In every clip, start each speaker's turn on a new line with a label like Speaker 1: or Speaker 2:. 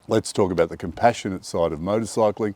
Speaker 1: Let's talk about the compassionate side of motorcycling,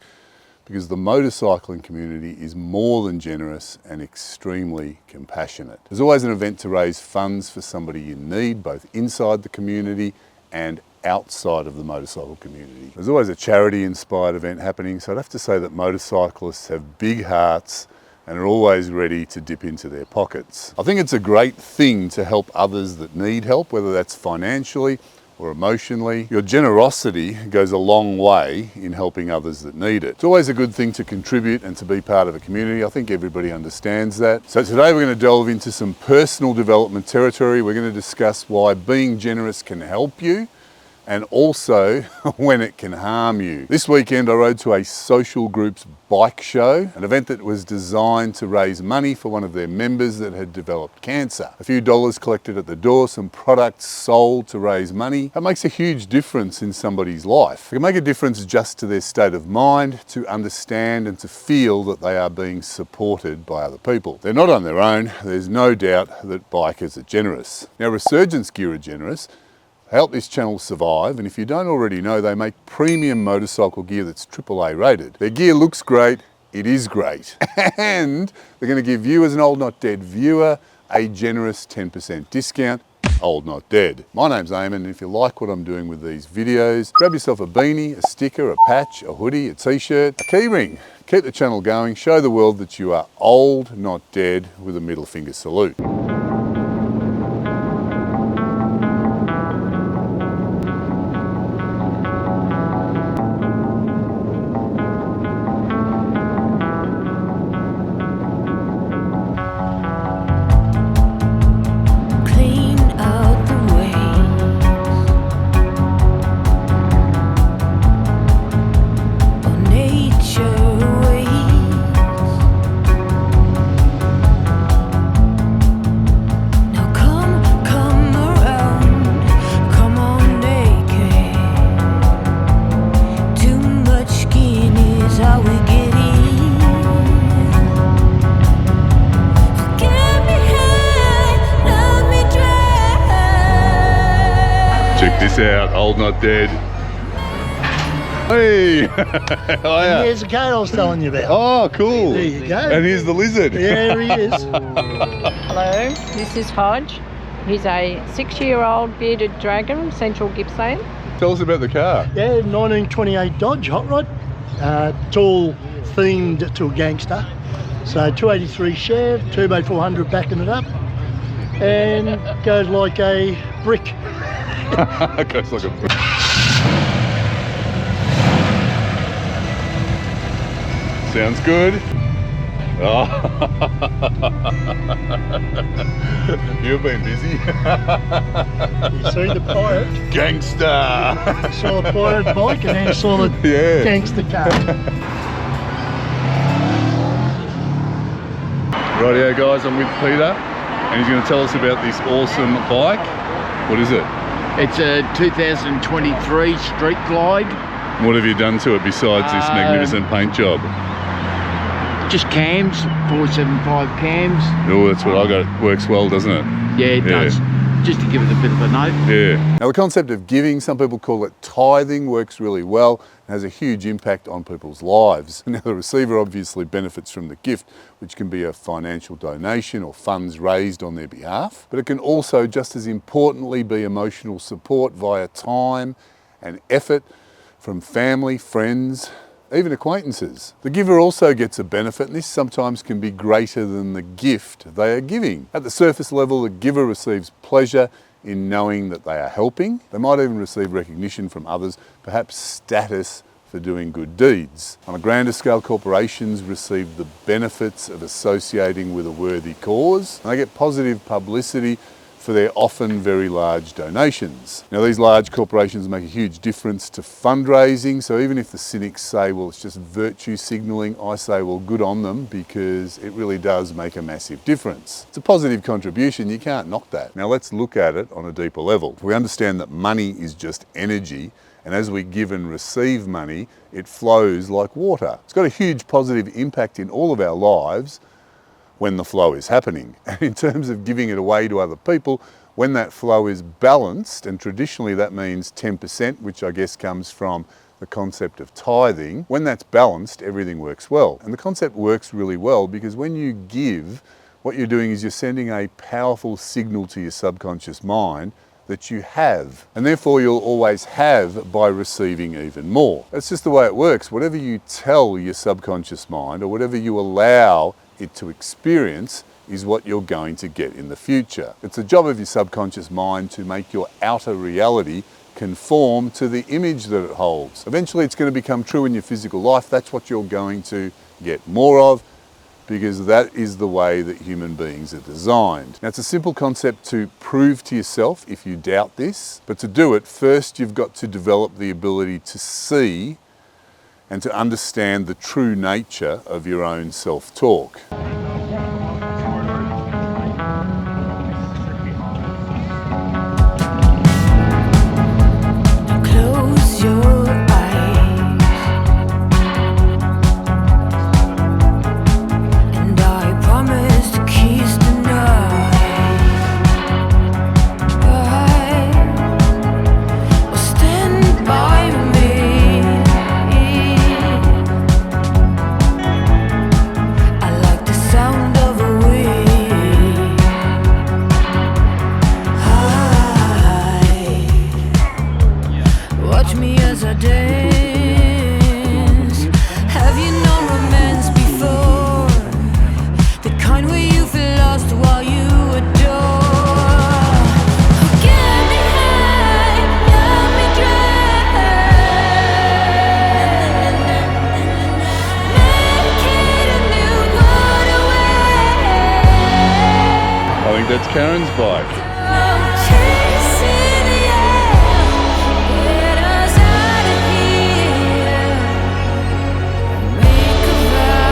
Speaker 1: because the motorcycling community is more than generous and extremely compassionate. There's always an event to raise funds for somebody in need, both inside the community and outside of the motorcycle community. There's always a charity-inspired event happening, so I'd have to say that motorcyclists have big hearts and are always ready to dip into their pockets. I think it's a great thing to help others that need help, whether that's financially or emotionally. Your generosity goes a long way in helping others that need it. It's always a good thing to contribute and to be part of a community. I think everybody understands that. So today we're going to delve into some personal development territory. We're going to discuss why being generous can help you, and also when it can harm you. This weekend I rode to a social group's bike show, an event that was designed to raise money for one of their members that had developed cancer. A few dollars collected at the door, some products sold to raise money. That makes a huge difference in somebody's life. It can make a difference just to their state of mind, to understand and to feel that they are being supported by other people. They're not on their own. There's no doubt that bikers are generous. Now, Resurgence Gear are generous. Help this channel survive, and if you don't already know, they make premium motorcycle gear that's AAA rated. Their gear looks great, it is great, and they're going to give you as an Old Not Dead viewer a generous 10% discount. Old Not Dead. My name's Eamon, and if you like what I'm doing with these videos, grab yourself a beanie, a sticker, a patch, a hoodie, a t-shirt, a keyring. Keep the channel going, show the world that you are old, not dead, with a middle finger salute. Check this out, Old Not Dead. Hey!
Speaker 2: And here's the car I was telling you about.
Speaker 1: Oh, cool.
Speaker 2: There you go.
Speaker 1: And here's the lizard.
Speaker 2: There he is.
Speaker 3: Hello, this is Hodge. He's a 6-year-old bearded dragon, Central Gippsland.
Speaker 1: Tell us about the car.
Speaker 2: Yeah, 1928 Dodge Hot Rod. It's all themed to a gangster. So 283 Chev, Turbo 400 backing it up. And goes like a brick.
Speaker 1: It goes like a brick. Sounds good. Oh. You've been busy.
Speaker 2: You see the pirate?
Speaker 1: Gangster.
Speaker 2: You saw the pirate bike and then you saw the gangster car.
Speaker 1: Rightio guys, I'm with Peter and he's going to tell us about this awesome bike. What is it?
Speaker 4: It's a 2023 Street Glide.
Speaker 1: What have you done to it besides this magnificent paint job?
Speaker 4: Just cams, 475 cams.
Speaker 1: Oh, that's what I got. It works well, doesn't it?
Speaker 4: Yeah, it does. Just to give it a bit of a note.
Speaker 1: Yeah. Now the concept of giving, some people call it tithing, works really well and has a huge impact on people's lives. Now the receiver obviously benefits from the gift, which can be a financial donation or funds raised on their behalf, but it can also just as importantly be emotional support via time and effort from family, friends, even acquaintances. The giver also gets a benefit, and this sometimes can be greater than the gift they are giving. At the surface level, the giver receives pleasure in knowing that they are helping. They might even receive recognition from others, perhaps status for doing good deeds. On a grander scale, corporations receive the benefits of associating with a worthy cause, and they get positive publicity for their often very large donations. Now these large corporations make a huge difference to fundraising, so even if the cynics say, well, it's just virtue signalling, I say, well, good on them, because it really does make a massive difference. It's a positive contribution, you can't knock that. Now let's look at it on a deeper level. We understand that money is just energy, and as we give and receive money, it flows like water. It's got a huge positive impact in all of our lives when the flow is happening. And in terms of giving it away to other people, When that flow is balanced, and traditionally that means 10%, which I guess comes from the concept of tithing, when that's balanced, everything works well. And the concept works really well because when you give, what you're doing is you're sending a powerful signal to your subconscious mind that you have, and therefore you'll always have by receiving even more. That's just the way it works. Whatever you tell your subconscious mind or whatever you allow it to experience is what you're going to get in the future. It's the job of your subconscious mind to make your outer reality conform to the image that it holds. Eventually it's going to become true in your physical life. That's what you're going to get more of, because that is the way that human beings are designed. Now, it's a simple concept to prove to yourself if you doubt this, but to do it, first you've got to develop the ability to see and to understand the true nature of your own self-talk.
Speaker 5: Close your eyes, and I promise to kiss the night. Or stand by me. I like the sound of a wind. Watch me as I dance. Have you known romance before? The kind where you feel lost while you adore. Get me high, let me drown. Make it a new waterway.
Speaker 1: I think that's Karen's bike.
Speaker 5: Chasing the air, get us out of here. Make a vow.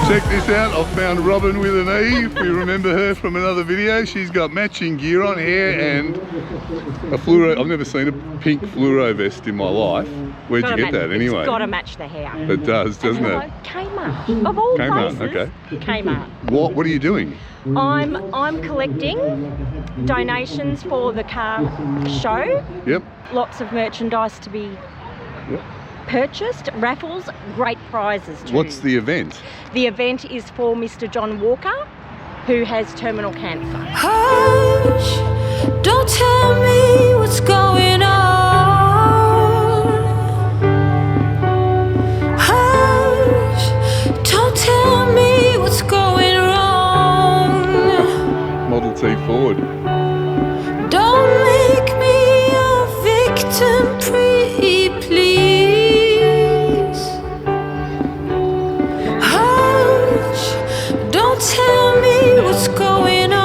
Speaker 1: Check this out, I've found Robin with an E. If you remember her from another video, she's got matching gear on, hair and a fluoro. I've never seen a pink fluoro vest in my life. Where'd you get that anyway?
Speaker 6: It's got to match the hair.
Speaker 1: It does, doesn't it?
Speaker 6: Kmart, of all
Speaker 1: Kmart,
Speaker 6: places.
Speaker 1: okay.
Speaker 6: Kmart.
Speaker 1: What are you doing?
Speaker 6: I'm collecting donations for the car show.
Speaker 1: Yep.
Speaker 6: Lots of merchandise to be purchased, raffles, great prizes too.
Speaker 1: What's the event?
Speaker 6: The event is for Mr. John Walker, who has terminal cancer.
Speaker 5: Hush, don't tell me what's going on. Hush, don't tell me what's going wrong.
Speaker 1: Model T Ford.
Speaker 5: Don't make me a victim, please. Hush, don't tell me what's going on.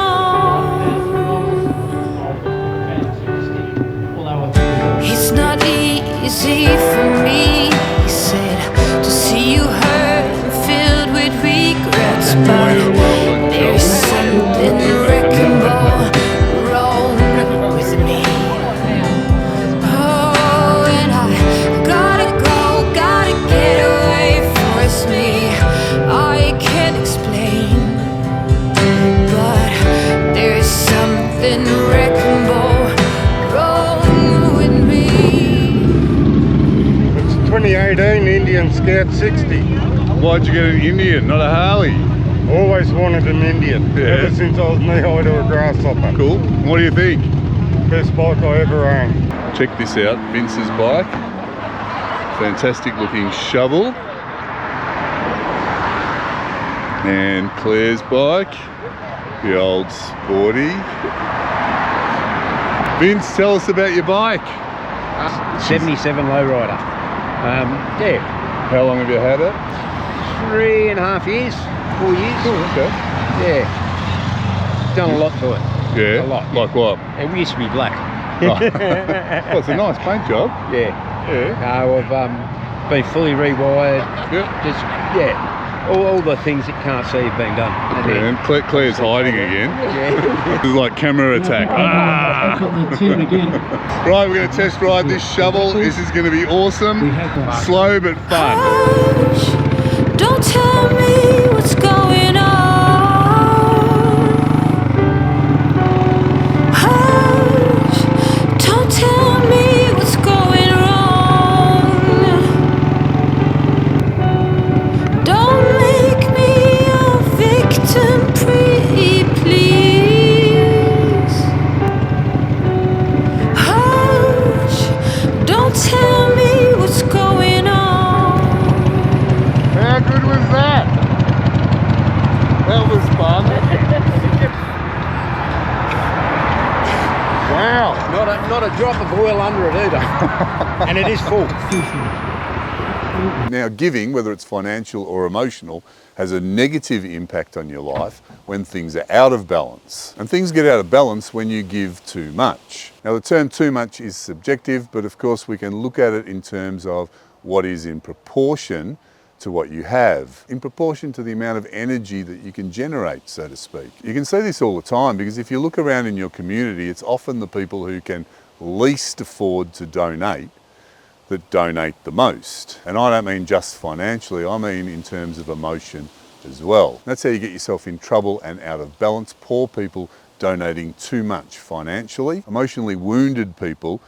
Speaker 5: It's not easy for me, he said, to see you hurt and filled with regrets, but there's something irreparable wrong with me. Oh, and I gotta go, gotta get away, force me. I can't explain, but there's something irreparable wrong with me.
Speaker 7: It's 2018 Indian Scout 60.
Speaker 1: Why'd you get an Indian, not a Harley?
Speaker 7: Always wanted an Indian,
Speaker 1: Yeah.
Speaker 7: ever since I was knee-high to a grasshopper.
Speaker 1: Cool. What do you think?
Speaker 7: Best bike I ever owned.
Speaker 1: Check this out, Vince's bike. Fantastic looking shovel. And Claire's bike, the old Sporty. Vince, tell us about your bike.
Speaker 8: 77 lowrider. Yeah,
Speaker 1: How long have you had it?
Speaker 8: 3.5 years, 4 years.
Speaker 1: Okay.
Speaker 8: Yeah, done a lot to it.
Speaker 1: Yeah.
Speaker 8: A lot.
Speaker 1: Like what?
Speaker 8: It used to be black.
Speaker 1: Well, it's a nice paint job.
Speaker 8: Yeah.
Speaker 1: Yeah.
Speaker 8: I've been fully rewired.
Speaker 1: Yeah.
Speaker 8: Just all the things that can't see have been done.
Speaker 1: And Claire's hiding again.
Speaker 8: Yeah.
Speaker 1: This is like camera attack. Ah! Right, we're going to test ride this shovel. This is going to be awesome. Slow but fun.
Speaker 5: Hush, Don't tell me what's going on. Hush, don't tell me what's going wrong. Don't make me a victim, please. Hush, don't tell me what's going on.
Speaker 7: How good was that? That was fun. Wow.
Speaker 8: Not a drop of oil under it either. And it is full.
Speaker 1: Now, giving, whether it's financial or emotional, has a negative impact on your life when things are out of balance. And things get out of balance when you give too much. Now, the term too much is subjective, but of course we can look at it in terms of what is in proportion to what you have, in proportion to the amount of energy that you can generate, so to speak. You can see this all the time because if you look around in your community, it's often the people who can least afford to donate that donate the most. And I don't mean just financially, I mean in terms of emotion as well. That's how you get yourself in trouble and out of balance. Poor people donating too much financially, emotionally wounded people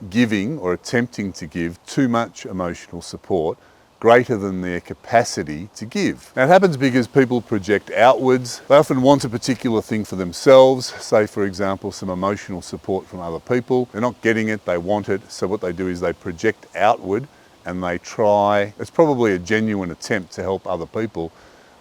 Speaker 1: giving or attempting to give too much emotional support greater than their capacity to give. Now, it happens because people project outwards. They often want a particular thing for themselves, say for example some emotional support from other people. They're not getting it, they want it, so what they do is they project outward and they try, it's probably a genuine attempt to help other people,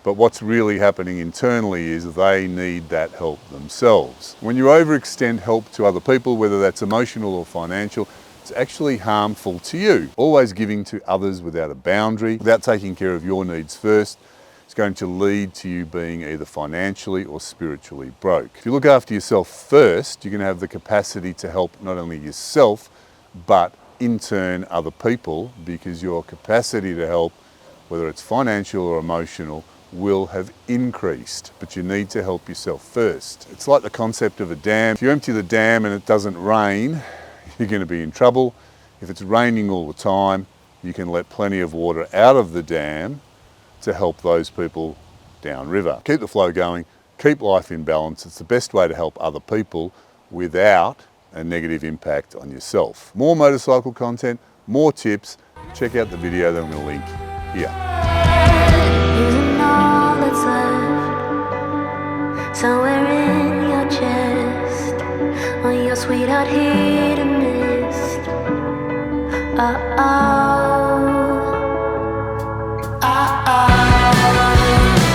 Speaker 1: but what's really happening internally is they need that help themselves. When you overextend help to other people, whether that's emotional or financial, it's actually harmful to you. Always giving to others without a boundary, without taking care of your needs first, is going to lead to you being either financially or spiritually broke. If you look after yourself first, you're going to have the capacity to help not only yourself, but in turn other people, because your capacity to help, whether it's financial or emotional, will have increased, but you need to help yourself first. It's like the concept of a dam. If you empty the dam and it doesn't rain, you're going to be in trouble. If it's raining all the time, you can let plenty of water out of the dam to help those people downriver. Keep the flow going, keep life in balance. It's the best way to help other people without a negative impact on yourself. More motorcycle content, more tips. Check out the video that I'm going to link here.
Speaker 5: Using all that's left, somewhere in your chest, on your sweetheart hidden mist.